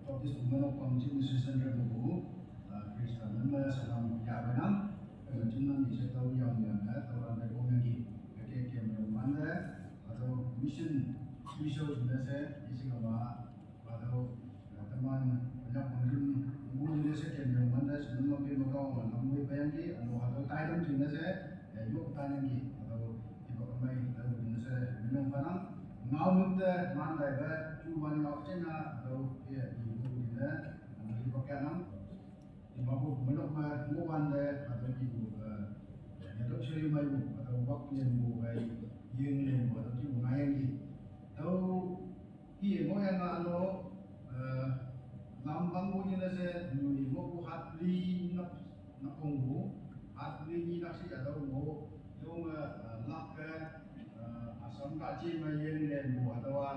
of this woman from Jim Susan Rebu, Christian, and Salam Yabanam, and Jinan is a young man, or the community, the came from Manda, although mission, Bishop Nese, Isingama, although the man, Moon is a came from Manda, Suno Pimako, and Namu Bangi, and although Titan to Nese, and Yok Tanaki, although Ipokamai, the Nese, Minum now with the man like that, you one of China, though, yeah, you do in there, and you forget them. You might move on there, I don't give you, I don't show you my book, I don't walk in book, I yin in what you mind. Though he more than I know, Lambang in the set, you go hardly not Congo, hardly not see a dog, you lock some catchy my yen and Watawa.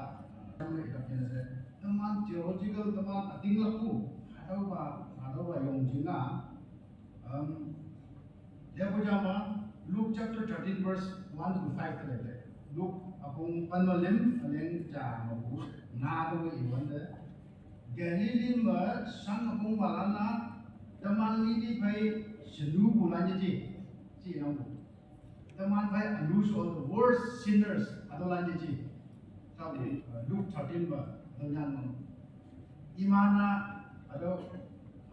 The man theological, the man a thing of who, Hadawa Yong Jina. Yabujama, Luke chapter 13, verse 1 to 5. Luke upon Panolim, and then Jamabu, Nado, even there. Galilee, son of Malana, the man needed by Shenu Bulanji. See, the man by a loose of the worst sinners, Adolanji. Luke 13, the young Imana, Ado,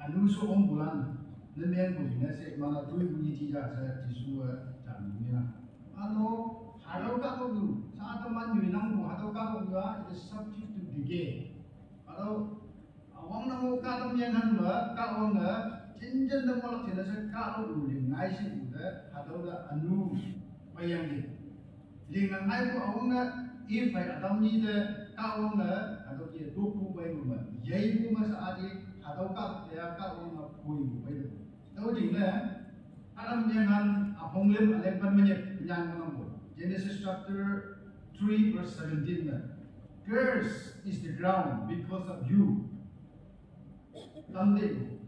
Anuso Ombulan, the man who said, Mana, do you teach us to sue Jamina? Hello, Hadokabu, Sataman, you know, Hadokabu is subject to decay. Hello, Awang Katam Kaonga, Jinjan the Molotov, a car ruling, nice in the Hadoda Anu Mayami. Lingan Aonga. If I Adam need a Kaonga, I don't get a doku by woman. Yay, woman, Adi, Hadoka, they are Kaonga, going by the Noting there, Adam Yangan, a homeland, 11 minute, Yangan. Genesis chapter 3, verse 17. Curse is the ground because of you. London.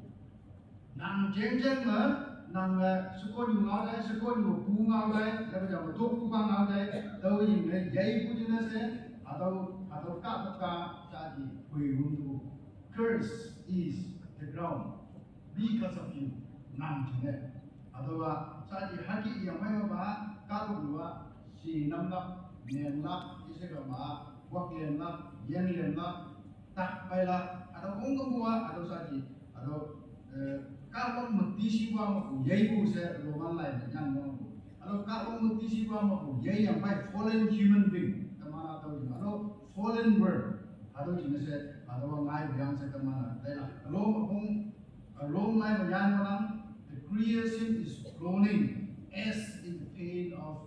Nang Jengen, Nang Sukon you out there, Sukon you boom out there, never have a doku bang out there, though in the Yay Putinese, Adokaka, Sadi, we room to curse is the ground because of you. Nang Jene. Adowa, Sadi Haki Yamaba, Kalua, Si Namla, Nienla, Isegama, Wakienla, Yenlenla, Takpaila, Adokungua, Adosadi, Ado. Kalau mengisi kamu, yai bukan roman lain, jangan mengaku. Kalau kalau mengisi kamu, yai yang baik fallen human being, kemana tahu juga. Kalau fallen bird, ada jenis ada orang lain yang saya kemana. Long lain yang orang, the creation is groaning as in the pain of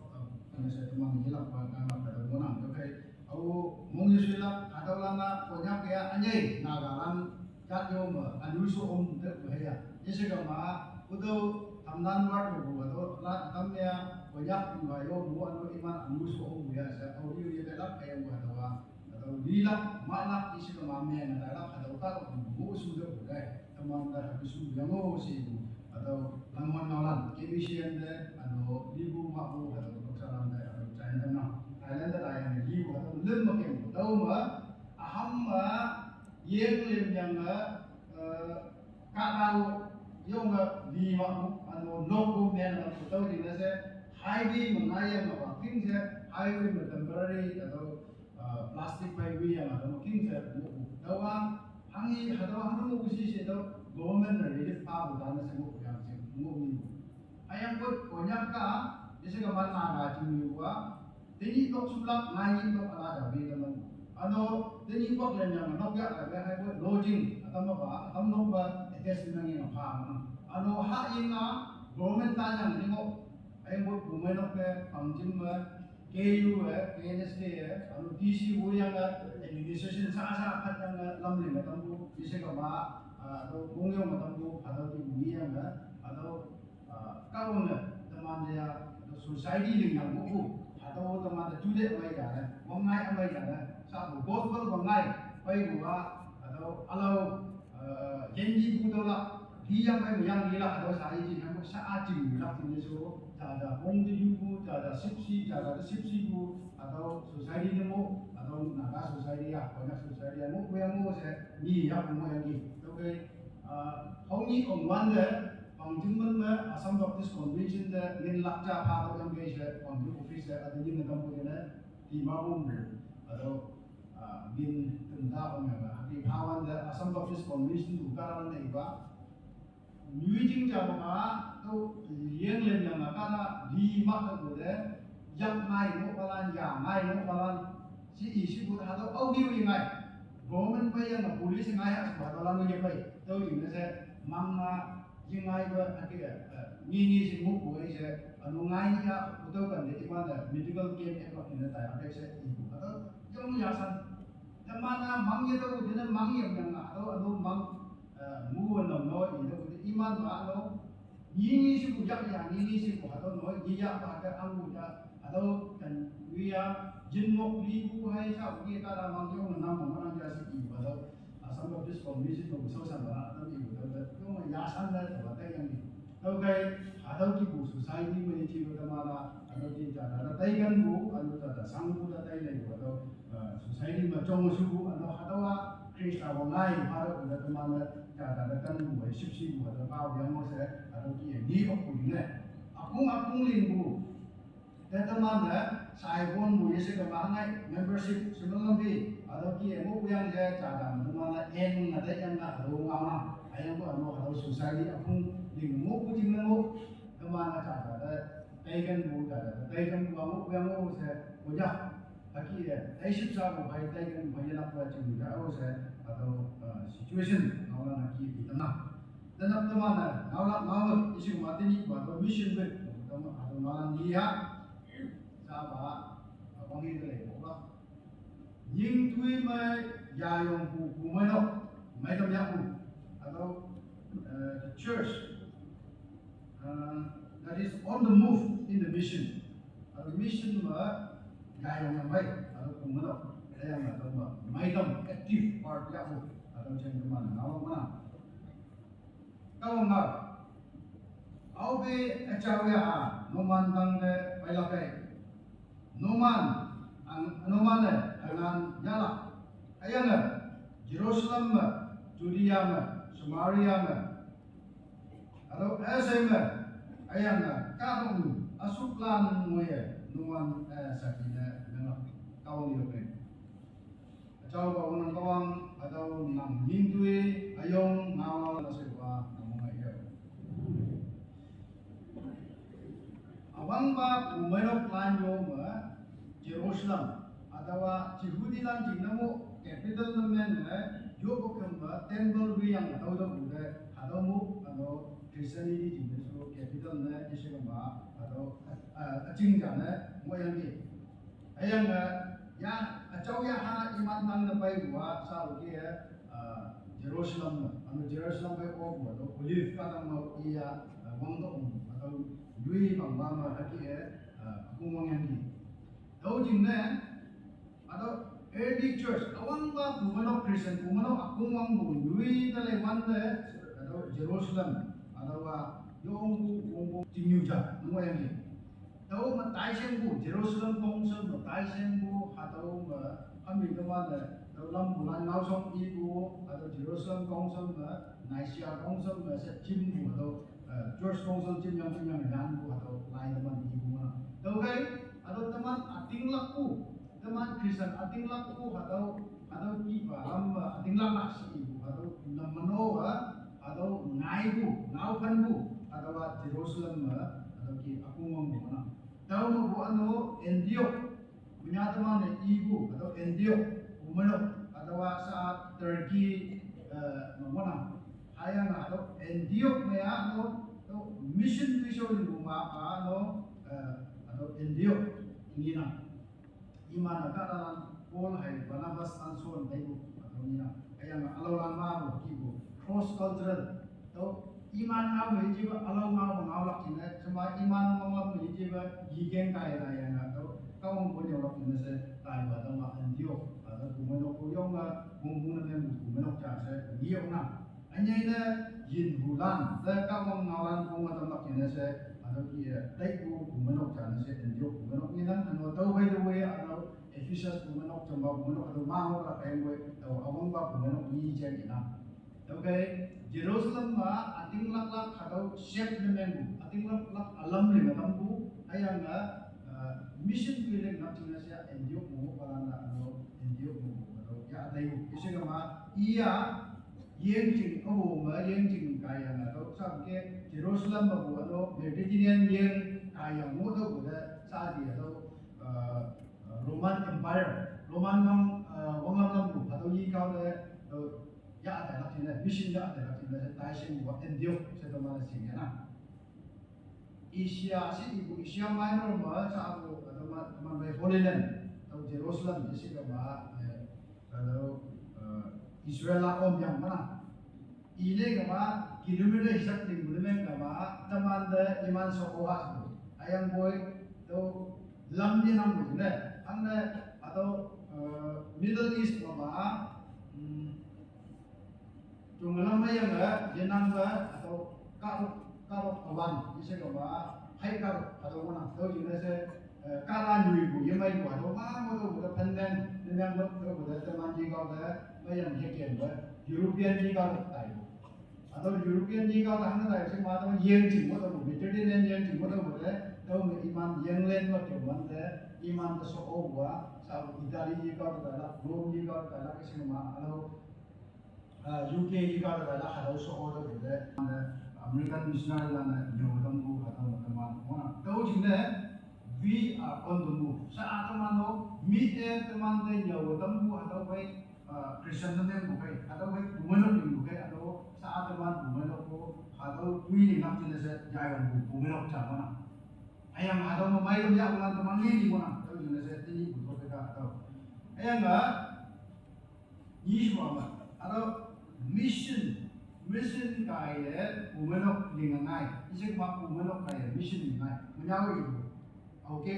saya teman hilap anak pada orang. Okay, aku mengisilah ada orang punya kayak anjay, nagalan jatuh anusu terbayar. Isegama, udah tamdan war tu, atau lat tamnya banyak bayo buat iman anusu biasa. Audio dia dalam kayak buat atau lila malak isegama men dalam atau tak bu sudah budai teman dah habis yang sih atau lamuan nalan kebisian deh atau libu mahu atau salam deh atau China na Thailand dah yang libu atau lem makin tahu aham yang yang kakau yung di ano logo men ang putaw din na sa highway mangaya making sa highway na temporary atau plastic highway yang ada making sa dawa hangi hadawa hanu mo kusi sa government na relief pa bukan sa mo yang sa mo ni ayang ko konyak ka desa ka man na ga chimiwa tini tok sulak nai tok ala dabi naman ano tini pok yan yang nokya ka hay ko lodging atau ba atam nok ba tes nang yang paham ano hain na government tanya ningo ay mo government ke pangjim KU KNSK ano DC yang administration sa kat yang lamling matambu bisa ka ba atau mungyo matambu atau di bumi yang atau kawang teman dia society yang buku atau teman jude mai ka mengai mai ka sa gospel mengai pai gua atau alau janji budola dia yang gila atau saya ini saat ini nak ini so ada bong di yubu ada sipsi ada sipsi bu atau society nemu atau naga society ya banyak society mu yang mu se ni ya mu yang ni okay hong ni ong wan de bang jing men me Assam Baptist Convention de ngin lakja pha do yang ge se bang jing office ada jing ngam pu ne di ma bum atau bin tenda ong ya di phawan de Assam Baptist Convention du karan ne ba New Jing Java to Liang Lim yang nakana di mak tu de yang ngai no palan yang ngai no palan si isi pun ada au hiu yang ngai government pay yang police ngai as pada lalu yang pay tu juga se mangna yang ngai ba akhir ni si mu boleh se anu ngai ya betul kan di mana medical camp apa ini tak ada se ibu atau yang yasan yang mana mang itu dia mang yang atau anu mang mu nom no itu iman ba no ini sih punya yang ini sih atau no dia pada anggota atau kan dia jenmok ribu hai sa kita dah manggil menang orang biasa ibu atau Assam Baptist Convention tu besar sana atau ibu tu yasan dah sebab yang ni atau atau kibu society manager tu mana atau kita ada taikan bu atau ada sanggu ada taikan bu atau society macam suku atau Krishna wangai pada kita tu mana ada kan bu sip bu atau kau yang mau saya atau dia ni aku ni aku linggu dan teman saya pun boleh sekarang membership sebelum nanti atau kia mau yang saya cakap teman en ada yang nak tahu mana ayam pun ada society aku linggu kucing linggu teman cakap taikan bu taikan bu mau yang mau saya punya lagi sip sahaja bayi taikan bayi nak buat juga saya atau situation orang lagi di tengah dan teman mau isu mati ni buat mission ber atau malam dia Saba, abang ini lagi, apa? Ying tui mai ya yong bu mai no, mai tam ya bu, atau the church that is on the move in the mission. Atau mission ma ya yong yang mai, atau bu mai no, yang atau mai tam active part ya bu, atau macam mana? Awak mana? Kau nggak? Au be acaw ya, nomandang de pailakai. Noman angan jala ayana Jerusalem Judea Samaria atau SM ayana karung asuklan moye nuan sakina dengan kau ni oke acau kau kawang atau nang hindui ayong ngawal nasewa namung ayo awang ba umayok lanyo Jerusalem atau Yehudi dan Cinamu capital namanya yo bukan temple yang atau bukan atau mu atau Christianity jenis so capital na isu apa atau cingkana mu yang ni ayang ya acau ya ha iman nang napai gua salu kia Jerusalem anu Jerusalemไปออกatau olive kadang mau iya wong atau dui bang mama hati aku mau yang ni tahu jingna atau early church awang ba bumano Christian bumano aku mang bu yui dale wande atau Jerusalem atau yung bu tingnyuja nunggu yang ni tahu matai sembu Jerusalem kongsen matai sembu atau kami kemana tahu lam bulan nausong ibu atau Jerusalem kongsen Naisia kongsen sejim atau George kongsen jim yang yan bu atau lain teman ibu mana tahu atau teman ating laku teman Kristen ating laku atau kipa lamba ating lamak si ibu atau namanoa atau ngaibu ngaupanbu atau Jerusalem atau ki aku ngomong mana tahu mo ano Antioch punya teman ibu atau Antioch umano atau saat Turkey mana hayang atau Antioch maya atau mission rumah atau Antioch Nina imana kadalan Paul hai Barnabas and so on taibu atau Nina ayang alaulan mau kibu cross cultural atau iman ngau jiwa alau ngau ngawlak cina cuma iman ngawlak jiwa yigen kaya ayang atau kau punya orang punya se taibu atau Antioch atau kumenok kuyong bumbung nanti kumenok jasa ngiok na hanya ini yin bulan dan kau ngawalan bunga tempat cina se atau kia taibu kumenok jasa Antioch kumenok ini kan anu tahu by the way anu Ephesus bumenok jamba bumenok atau mau lah kayak gue atau awang ba bumenok ni jadi na. Okay, Jerusalem ma ating lak atau shape nemengu, ating lak alam lima tambu ayang mission field nak cina sia Antioch mu palana atau Antioch mu atau ya ada itu. Isu kama iya yang cing kau ma yang cing kaya atau sampai Jerusalem ma bu atau Mediterranean yang kaya mu tu bukan saat dia atau Roman Empire, Roman mang wanglam lambu atau yi kau le ya ada nak cina mission ya ada nak cina saya sing buat Antioch saya tu mana sing ya na. Asia si ibu Asia Minor ma saat tu atau teman by Holy Land atau Jerusalem isi kama atau Israel lah om yang mana. Ini kama kilometer hisap tinggal dengan kama teman de iman sokohas tu. Ayam boy tu lamnya nang tu ne. Anda atau Middle East mama tunggalam yang jenang atau karok awan bisa kama hai karok atau mana tahu juga se karan juga yang mai buat atau mana tu buat pandan dengan tu buat teman jika ada yang hekian buat European jika ada atau European jika ada ada sih macam yang cuma tu Mediterranean yang cuma tu buat tahu iman yang lain macam mana iman tersoal buat sahabat Italia jika ada Rome jika ada kisah mana atau UK jika ada ada soal tu buat American missionary lana nyawa temu atau teman mana tahu cina we are on the move saat teman tu meet teman tu nyawa temu atau baik Christian tu bukan atau baik bumenok ni bukan atau saat teman bumenok atau we nak cina se jalan bumenok macam ayam atau memai tu ya bukan teman ni mana tahu cina se ini bukan kita atau ayam enggak ni semua atau mission kaya bumenok dengan ngai, isi mak bumenok kaya mission ngai, menyawa itu, oke,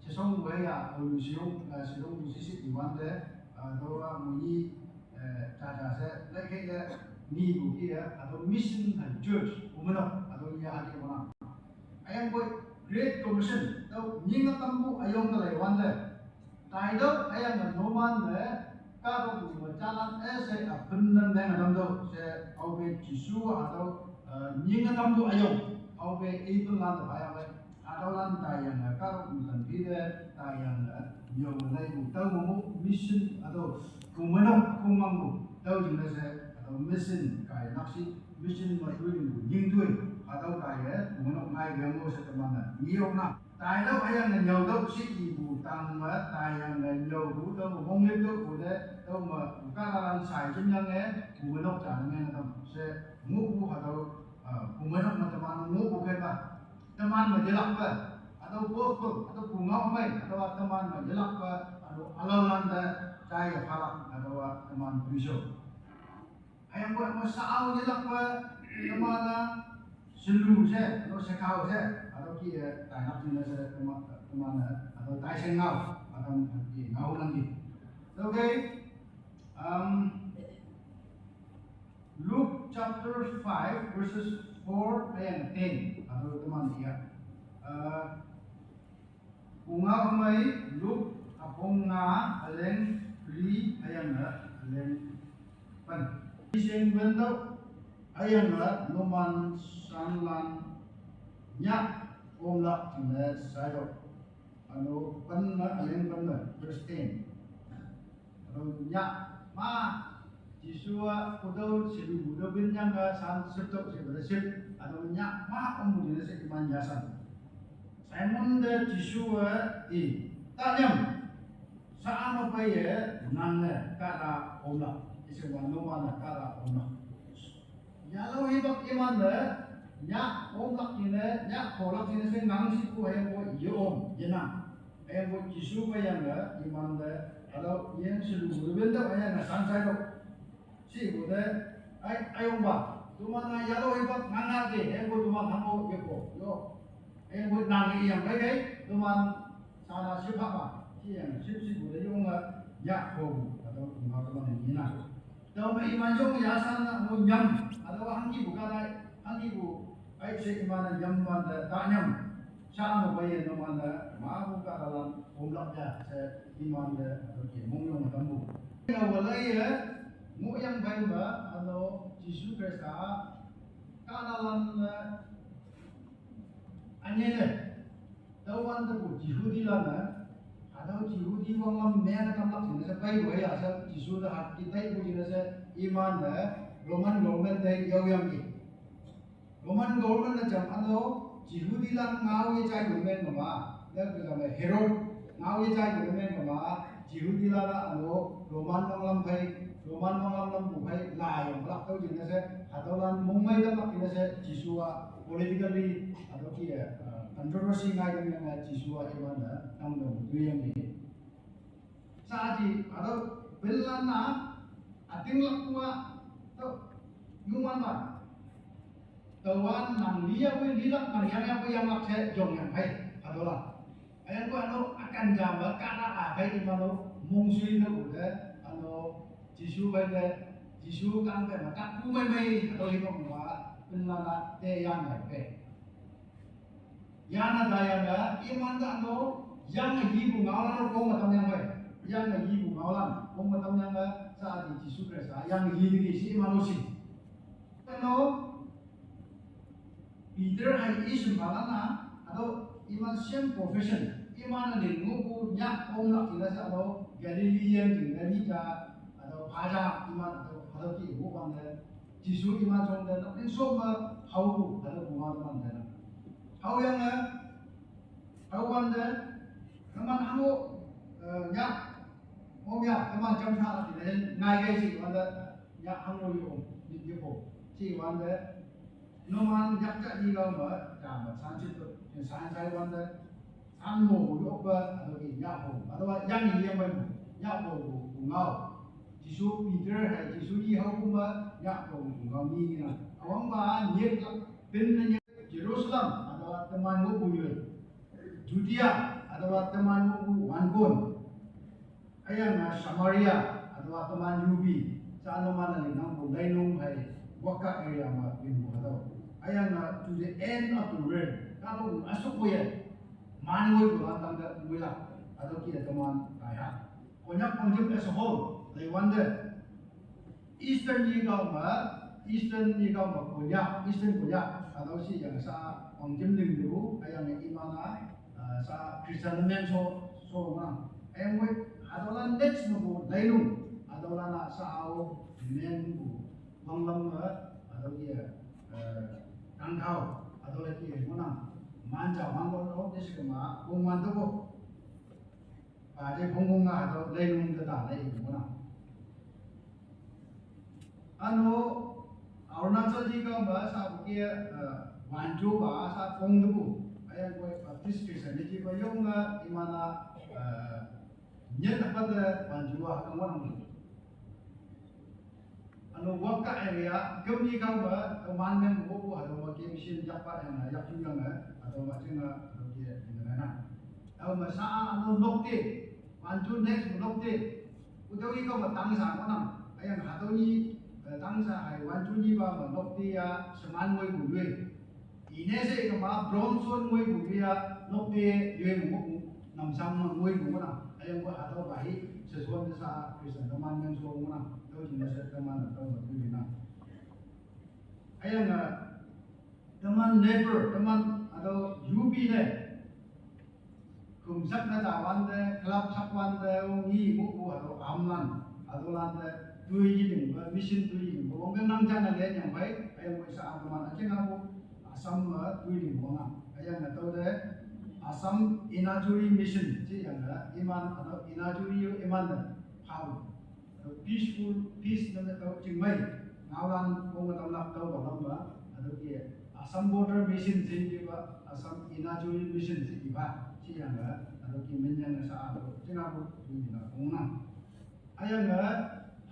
sesong buaya, sesong sisi di mana, atau muni cara saya, lagi ni bukti ya, atau mission dan church bumenok, atau ia ada mana, ayam buat Great Commission, atau nyingat tambu ayam kelewat deh, tahu ayam noman deh. Kalau berjalan saya benar dengan tu saya awak jisu atau nyingat tambu ayam awak itu lan bayar atau lan tayang kalau bukan beda tayang yang mulai tahu mau mission atau kumenok kumanggu tahu jenis saya atau mission kaya nasi mission macam itu nyingtui atau kaya kumenok naik yang mau setemana niok nak tahu ayam yang jauh si ibu tangga tayang yang jauh tu mong itu boleh tahu bukan orang saya jenis kumenok jangan saya ngupu atau kumenok macam ngupu kita teman menjelak atau bos atau bunga mai atau teman menjelak atau alam cahaya falak atau teman pisau ayam buat masalah jelak teman selu saya atau sekau saya atau kia tak jenis saya teman atau tak sengau atau ngau lagi. Okay, Luke chapter 5 verses 4 and 10 atau teman dia. Bunga umai Luke apong na aleng pri ayang aleng pan. Iseng bentuk ayang noman sanlan nyak omlak jenis sayur. Anu pan aleng pan verse 10. Anu nyak ma Jisua kudau silu kudau binyang san septok seberesip anu nyak ma om jenis iman jasan. Simon de Jisua tanyam saan apa ya nangga kara omlak isewan nomana kara omlak. Nyalau hibak iman de nyak omlak ini nyak kolak ini se nangsi ku ayam ko yom jenang ayam ko Jisu bayang de iman de kalau yang silu kudau benda ayam san sayur si boleh ayam ba cuma na yalo hibak nangga de ayam ko cuma hambo yo ayam ko nangga yang baik cuma sana siapa ba si yang si boleh yung yak ko atau teman ini nak kalau iman yung yasan mo nyam atau hanggi bukan hanggi bu ay si iman nyam man tak nyam sang bây giờ nó mà má cũng cả là hôm lắm nha sẽ iman de cái mong nhung tâm bu cái nào lấy á mỗi yang bay mà ano Jesus Christ cả là anh này đâu quan tâm của Jesus đi làm á đâu Jesus đi vòng làm mẹ nó cầm lắc thì nó sẽ bay vậy à sao Jesus đã hạt kita itu nó sẽ iman de Roman government de yêu yang gì Roman government là chẳng ano Jesus đi làm ngao ye chai government mà đó là Herod ngao ye chai government mà Jesus đi làm ano Roman mang làm bu phải lại yang lắc đâu thì nó sẽ hạt đâu làm mong mấy đó lắc thì nó sẽ Jesus politically ano kia controversy ngay trong yang Jesus iman đó nằm đồng duy yang gì sa gì ano belan na ating lak tua to human mà Tuan nang dia pun lihat nang yang apa yang nak saya jom yang baik, adalah. Ayat ko ano akan jamba kana apa di mana mungsui na udah ano jisu baik jisu kan baik maka ku mai atau hidup muka penlana te yang baik. Yana daya ga iman da ano yang hibu ngalan ko matam yang baik. Yang hibu ngalan ko matam yang saat jisu Kristus yang hibu si manusia. Ano Peter hay isu malana atau iman same profession iman ni ngupu nyak om lak kita sa atau Galilean dengan Nika atau Paja iman atau ki bukan dan Jisu iman trong dan tapi semua hau atau bukan teman dan hau yang hau dan teman hamu nyak om ya teman jam sa lak kita ngai kai si wan dan nyak hamu yo di po si wan dan Noman yakta hilau ma jam sanjut yang sanjai wanda sanmo yoba atau yapo atau yang ini yang baru yapo bungau jisu Peter hay jisu ihau kuma yapo bungau ni na awang ba nyek bin Jerusalem atau teman mu punya Judea atau teman mu Wangon ayang Samaria atau teman Yubi sana mana ni nang bulai nung hay waka area ma bin atau ayang to the end of the world kalau masuk boleh manway bulan tangga mula atau kita teman kaya banyak penjumpa as a whole they wonder eastern ni kau punya eastern punya atau si yang sa penjumpa dulu ayang imana sa Christian men so mana ayang we atau lah next nubu lainung atau lah sa au men bu banglam atau dia tangkau atau lagi mana manja mangkol oh desi kema bungman tu ko ada bungunga atau lain kita lagi mana anu Arunachal juga bahasa bukia wanju bahasa kong tu ayam kau baptis Kristen ni juga yang imana nyet apa tu wanju kawan anu waka area kami kau teman men buku atau macam mesin japat yang yak juga atau macam dia di mana atau masa anu nokte manju next nokte utawi kau tangsa mana ayam atau ni tangsa ay wanju ni ba nokte ya seman moi buwe ine se kama bronson moi buwe ya nokte yue buku namsam moi buku mana ayam ko atau bahi sesuatu sa Kristen teman men so mana jenis teman atau berbeda. Ayang teman neighbor, teman atau UB le, kumsak na tawan le, club sakwan le, ngi buku atau amlan atau lan le, tujuh ini, mission tujuh ini. Bukong nang jangan le yang baik, ayang bisa teman aja ngaku asam tujuh ini mana. Ayang atau le asam inajuri mission, si yang iman atau inajuri iman le, how peaceful peace na tau chingmai ngawan kong tamlak tau balamba adu ki asam border mission si ba asam inajuri mission si ba si yang adu ki menyan sa adu chingabu ni na kongna ayang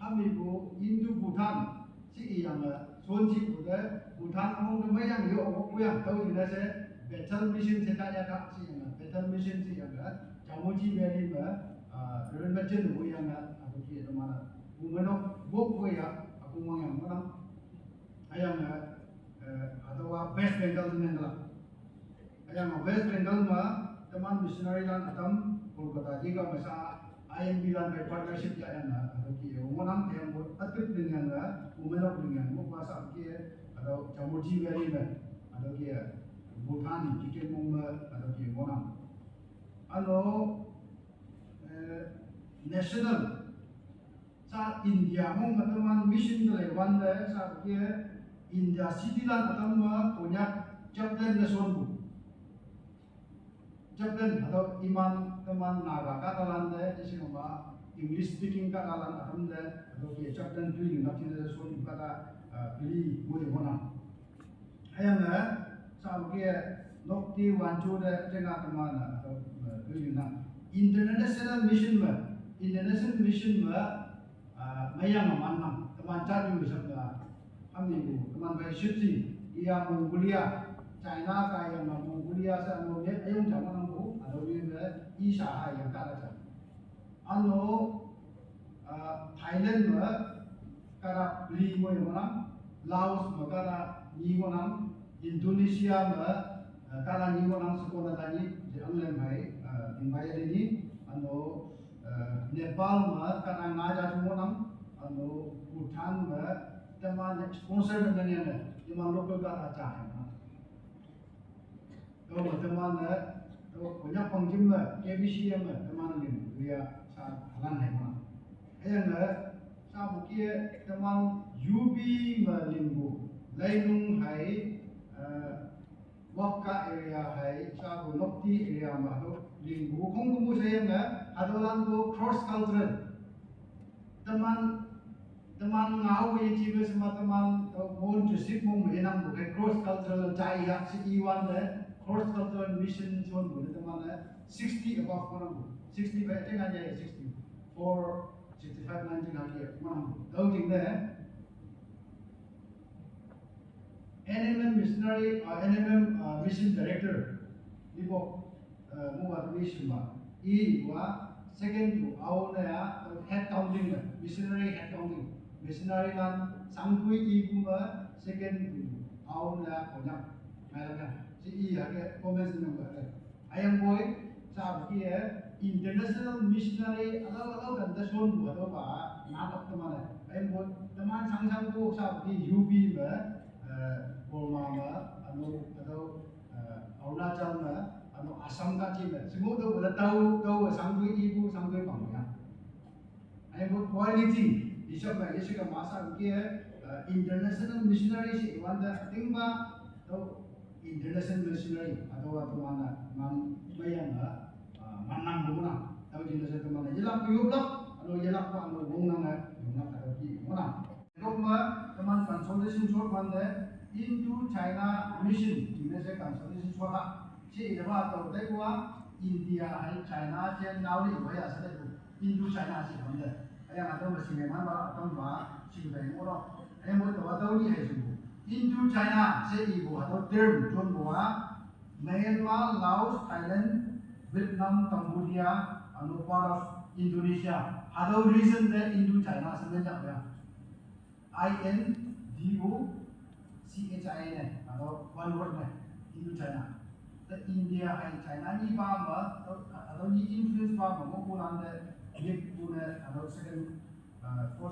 hami bu Indo Bhutan si yang son si bu de Bhutan among de mayang yo ko yang tau ni na se better mission se ta ya ka si yang better mission si yang Chamuji Valley ba ren bachen bu yang itu mana? Bumenok buku ya, aku mau yang mana? Ayam atau West Bengal dengan lah. yang West Bengal ma teman missionary lan atam Kolkata juga masa IMB lan by partnership ya na ki umonam yang atip dengan la umenok dengan mo bahasa ki atau Chamuji Valley na atau ki Bhutan ki mong atau ki umonam ano national sa India mong teman mission lewan da sa ki India city lan atam ma punya Chaplain Nasional Chaplain atau iman teman naga katalan deh di sini mah English speaking katalan atam deh atau dia chaplain tu yang nanti deh soal kata beli boleh mana ayam deh sama dia nokti wancu deh tengah teman atau beli nak international mission mah mayang mana teman cari misalnya kami teman baik syuting ia Mongolia China kaya Mongolia sa ano net ayong jaman ang ko ano yung isa ay yung kalasan ano Thailand ma kara beli mo yung manang Laos ma kara ni mo nang Indonesia ma kara ni mo nang sekolah tadi di online hai dibayar ini ano Nepal ma kara ngaja mo nang ano Bhutan ma teman sponsor dengan yang teman lokal kara cah kalau teman punya pengkim KBCM teman ini dia saat halan hai mana ayam sa bukia teman UB melinggu lainung hai Wakka area hai sa Nokti area mah linggu kong kumu saya adolan tu cross cultural teman ngau yang ciba sama teman mon district mong menang bukan cross cultural cai hak si iwan cross cultural mission zone boleh teman 60 above mana 60 baik tengah aja 60 for 65 19 lagi mana tahu tinggal NMM missionary NMM mission director ibu muat mission ba iwa second tu awalnya head counting missionary head counting missionary lan sangkui ibu ba second tu awalnya banyak macam si iya comments dengan buat ayam boy sahabat dia international missionary alau dan dasun buat apa napak teman ayam boy teman sang tu sahabat dia UB ba Burma ba atau Arunachal ba atau Assam kaki ba semua tu boleh tahu sangkui ibu sangkui bangsa ayam boy quality isap ba isu ka masa dia international missionary si wanda tingba tu international missionary atau mana mang bayang manang muna tahu jenis itu mana jelak yulak atau jelak apa atau bunga yulak atau ki mana rumah teman consultation short mana into China mission jenis consultation short si itu atau dekwa India hai China jen nauli boleh asal itu into China si mana ayam atau masih memang atau mah si bayang orang ayam buat tahu ni hai semua into China se ibu atau term John Boa Myanmar, Laos, Thailand, Vietnam, Cambodia, and part of Indonesia. Other reason that into China sebenarnya ya. INDOCHIN atau one word into China. The India and China ni apa atau ni influence apa maupun anda dia punya atau second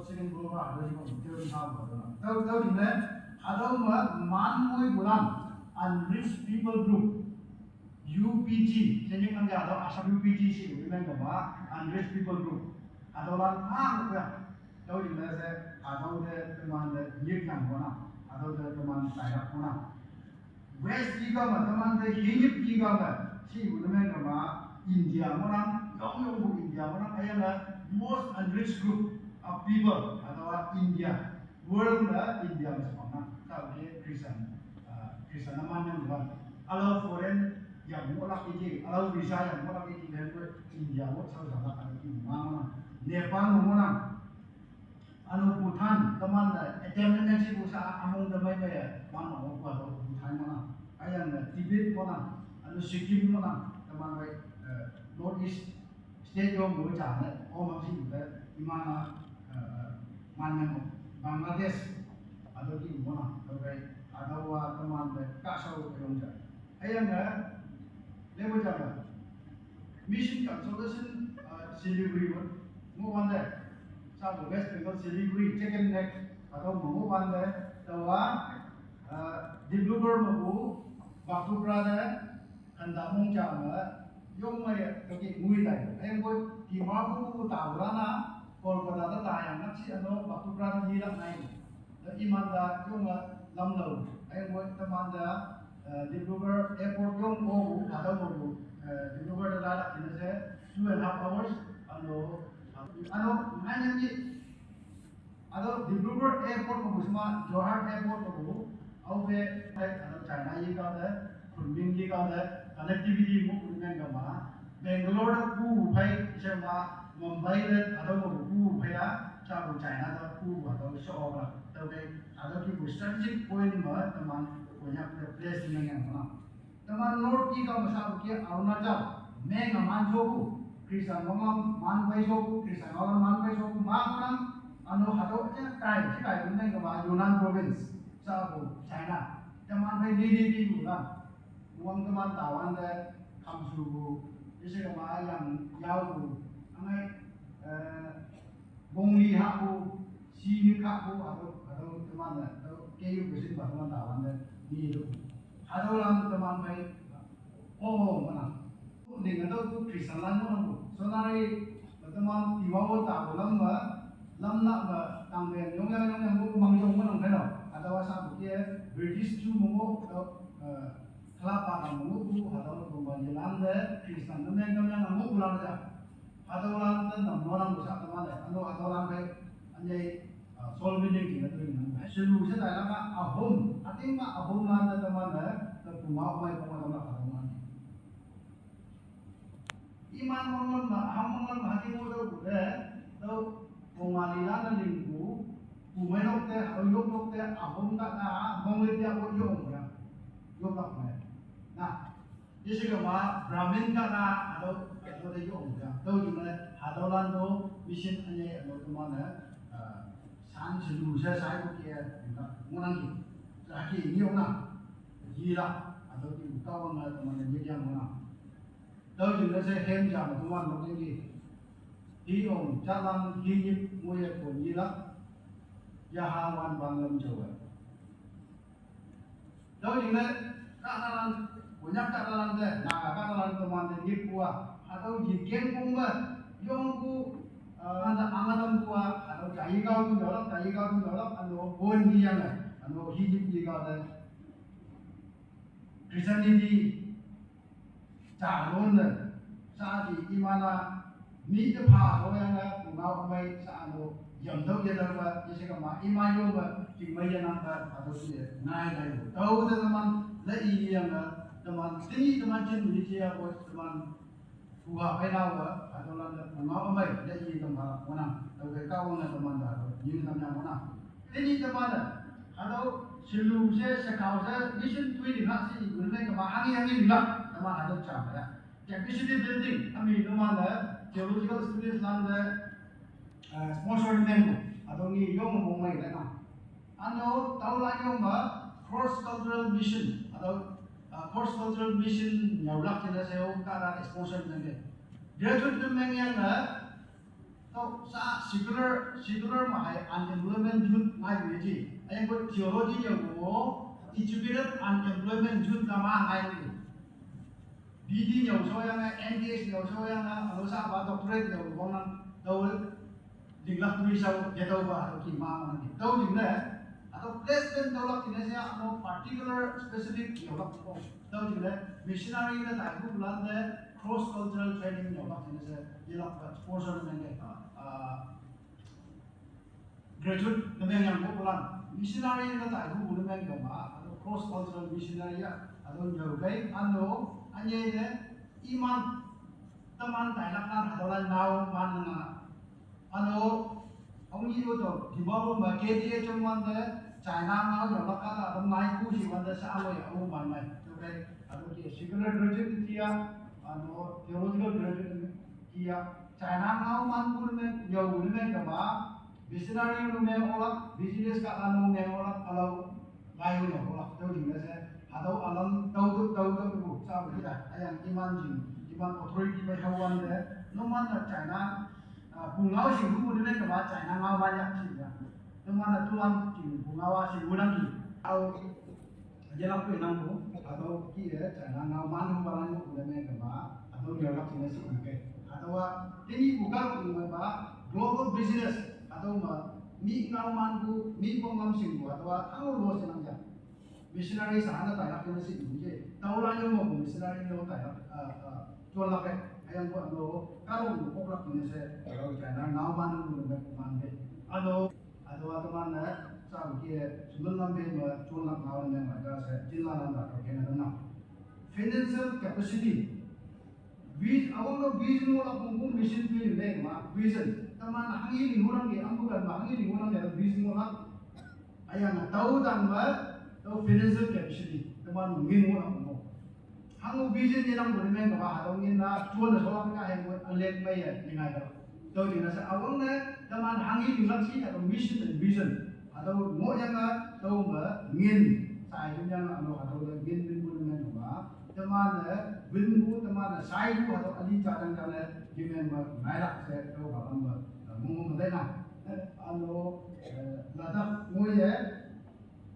second global ada juga teori apa tahu di mana ada manmui bulan unreached people group UPG jadi kan dia ada asal UPG sih memang apa unreached people group ada orang apa tahu di mana saya ada teman dia yang mana ada teman saya mana West juga teman dia hidup juga sih memang apa India orang yang India orang ayah most unreached group of people atau India world India macam tahu dia Kristen naman yang bukan kalau foreign yang mulak ini kalau visa yang mulak ini dari India mau sama kan ini mana Nepal mana Bhutan teman attendance sih usaha among damai mana mau buat Bhutan mana ayam Tibet mana Sikkim mana teman baik North East state yang mau cari masih juga di mana Bangladesh atau di mana baik ada teman kasau kerja ayam level jam mission consultation Siliguri mo one there sa West Bengal Siliguri chicken neck atau mo one there tawa Dibrugarh mo Bakupra there Kandamong jam yung may kaki ngui tayo ayun ko Timapu Taurana Kolkata tayang nasi ano Bakupra hilang naik imanda yung lamlaw ayun ko tamanda Dibrugarh airport yung o ada mo Dibrugarh lalak ini saya 2.5 hours ngayon ni Dibrugarh airport mo semua Johar airport mo auve China ये का है खुंबिंग ये का है connectivity mo kuningan ka ma Bangalore ku phai sema Mumbai le ku phai cha bu China da ku so la to be ki strategic point ma taman punya place ningan ma taman north ki ka masa ki Arunachal me ngaman joku Krisan ngam man bai joku Krisan ngam man bai joku ma kan kai kuningan ka ma Yunnan province sa bu China taman bai di bu la uang teman tawan deh kamsubu, jadi kemana yang jauh, angai bongli haku, sini haku atau teman deh, atau kayu bersih teman tawan deh di itu, atau orang teman baik, mana, dengan itu Kristen lain mana, soalnya teman tiwau tahu lam tanggen yang mangjong mana kan, atau asal bukia British tu mau kelapa kamu atau pembangunan deh Kristen yang kamu pulang aja atau orang tu orang besar teman deh atau orang baik anjay soal meeting kita tu ini selalu saya tanya mak ahom artinya mak ahom mana teman deh terpumau mai pengalaman ahom iman mengon mak ahom mengon hati mu tu boleh tu pengalilan lingku pumenok teh ayok teh ahom tak mengelit dia kau yom ya yom tak mai nah, jadi kalau Brahmin kata atau ada yang tahu juga, hadolan tu mission hanya atau mana, san selu saya bukan menangi, lagi ini orang, gila atau di kawan mana jadi yang mana, tahu juga saya hem jam tuan mungkin di orang jalan hidup mulia pun gila, jahawan banglam jauh, tahu juga katalan punya katalan deh, nah katalan teman deh kuah atau jigen pungga, yang ku ada angatan kuah atau cai kau tu dorong, atau bon dia lah, atau hidup dia deh, Christianity calon deh, saat ini mana ni tu pas orang lah, pungau kami saat itu yang tahu dia dah jadi kama imayo bah, cimaya nampak atau dia naik, tahu tu teman lagi yang teman sini teman cin Malaysia buat teman buah penau atau lain mengapa mai lagi teman mana atau kau mana teman dah ini teman mana ini teman atau selu saya sekau saya mission tu ini nak sih guna ke angin juga teman ada cakap ya capacity building kami teman dah theological studies land sponsor member atau ni yang mau mai dah anu tahu lagi yang cross cultural mission atau cross cultural mission nyawlak kita saya kara sponsor nanti graduate tu mengiang तो secular mahai unemployment youth ngai beji ayang ko theology yang wo educated unemployment youth kama ngai ni BD yang so yang NDS yang so yang alo sa ba doctorate yang wo nang tau dinglak tu risau ya tau ba ki ma ni tau ding na atau placement tolak ini saya amo particular specific yang tau ding na missionary na tahu bulan de cross cultural training yang ini saya jelak sponsor dengan graduate dengan yang bulan missionary na tahu bulan gama atau cross cultural missionary atau nyogai anu hanya ini iman teman Thailand atau lain nau mana anu ông như tôi thì bao lúc mà kia đi trong vấn đề China nó giờ nó cả là naik cú chỉ vấn đề sao vậy ông mà này ok anu kia secular graduate kia anu theological graduate kia China nó man cú nên nhiều cú nên cái mà missionary nó nên olah business cả anu nên olah kalau lain olah tôi thì nó sẽ atau alam tahu bu sa bu kita ayang iman authority by hawan de no man na China bungau sing bu ne ka ba China ngau banyak sih ya no man na tuan sing bungau sing udang ki au jelang pe nang bu atau ki ya China ngau man hu balang bu ne ka ba atau dia lak sing sih ke atau ini bukan ba global business atau mi ngau man bu mi pongam sing bu atau ang lo senang ja missionary sana tayo kung si Inje. Taulan yung mo missionary no tayo. Tuan laki ayang ko ano karong ko plak ni se tayo kaya na naman mo na kumande. Ano man na sa kiye sunod lang din mo tuan lak nawan niya mga se jilla lang na kaya na. Financial capacity. Awang no vision mo lang kung mission field le ma vision. Taman hangin hurang ge ambukan hangin hurang ge vision mo lang. Ayang tahu dan ma तो financial capacity तमाम मिन हो ना हो हम vision ये ना बोले मैं कब हाथों ये ना चुन सोला में का है वो अलेट में ये निकाय करो तो जिन्हें से अवंग ने तमाम hangi दिमाग सी तो mission and vision हाथों मो जंगा तो मिन साइड जंगा अनो हाथों मिन बोले मैं कब तमाम विन को तमाम साइड को हाथों अली चाटन करने जिम्में नायरा से तो बालम मुंग मदे ना अनो लद्दाख मो ये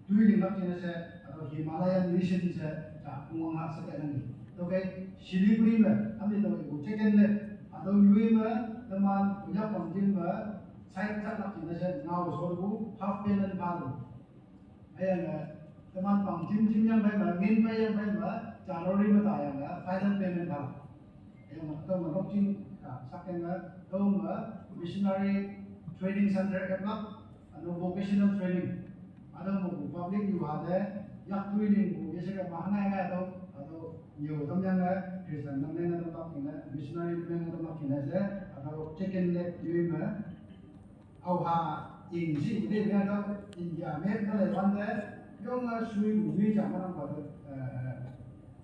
Tuiling lak ni se atau Himalayan mission se tak mengat sekian ni. Okey, Siliguri me, kami tahu itu cekin le atau Yui me teman punya pangjin me, saya cak lak ni se ngau sorbu half payment baru. Ayah teman pangjin yang baik me, min baik yang baik me, jaluri me tak yang final payment baru. Ayah tahu me lokcing sekian me, tahu me missionary training center keplak, atau vocational training. Ada một public nhiều hạt đấy, nhắc tuy nhiên cũng biết cái mà ngay ngay đâu, nhiều tâm nhân đấy, Christian tâm nhân tâm tập này, missionary tâm nhân tâm tập này sẽ, atau chicken leg như mà, ao hà in gì cũng đi đâu, India mấy cái này vấn đề, yung suy nghĩ duy chẳng có năng bảo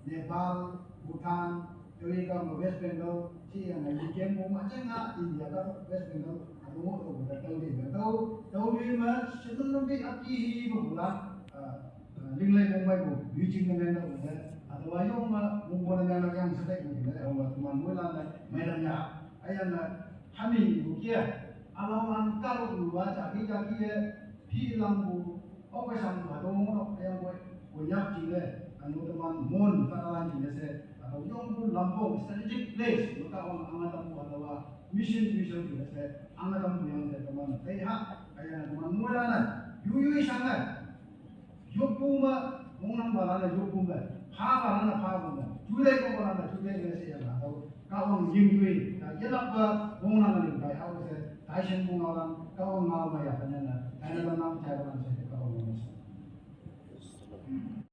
Nepal, Bhutan, rồi cái West Bengal, chỉ là người dân cũng mà chắc là India đó West Bengal đúng rồi người ta đâu thì đâu đi mà sẽ nó bị áp gì mà là linh lên không bay của duy trì lên đâu rồi atau ayong mungkin yang yang sedek ni Allah teman mula lah mainan ya ayam kami bukia alaman kalau dua jaki hilang bu apa sang badong ayam banyak cile anu teman mon karalan cile se atau yang bu lampung strategic place maka orang angatan bu atau mission cile se angatan bu yang teman teha ayam teman mula lah yuyu sangat Yopuma, monang balana yopuma, ha balana ha balana, jude ko balana jude ne se yana tau, kawang yingui, yelap ba monang ni kai hau se, taishen bungalan, kawang ngau ma ya kanya na, kanya na nam chai balan se kawang ngau se.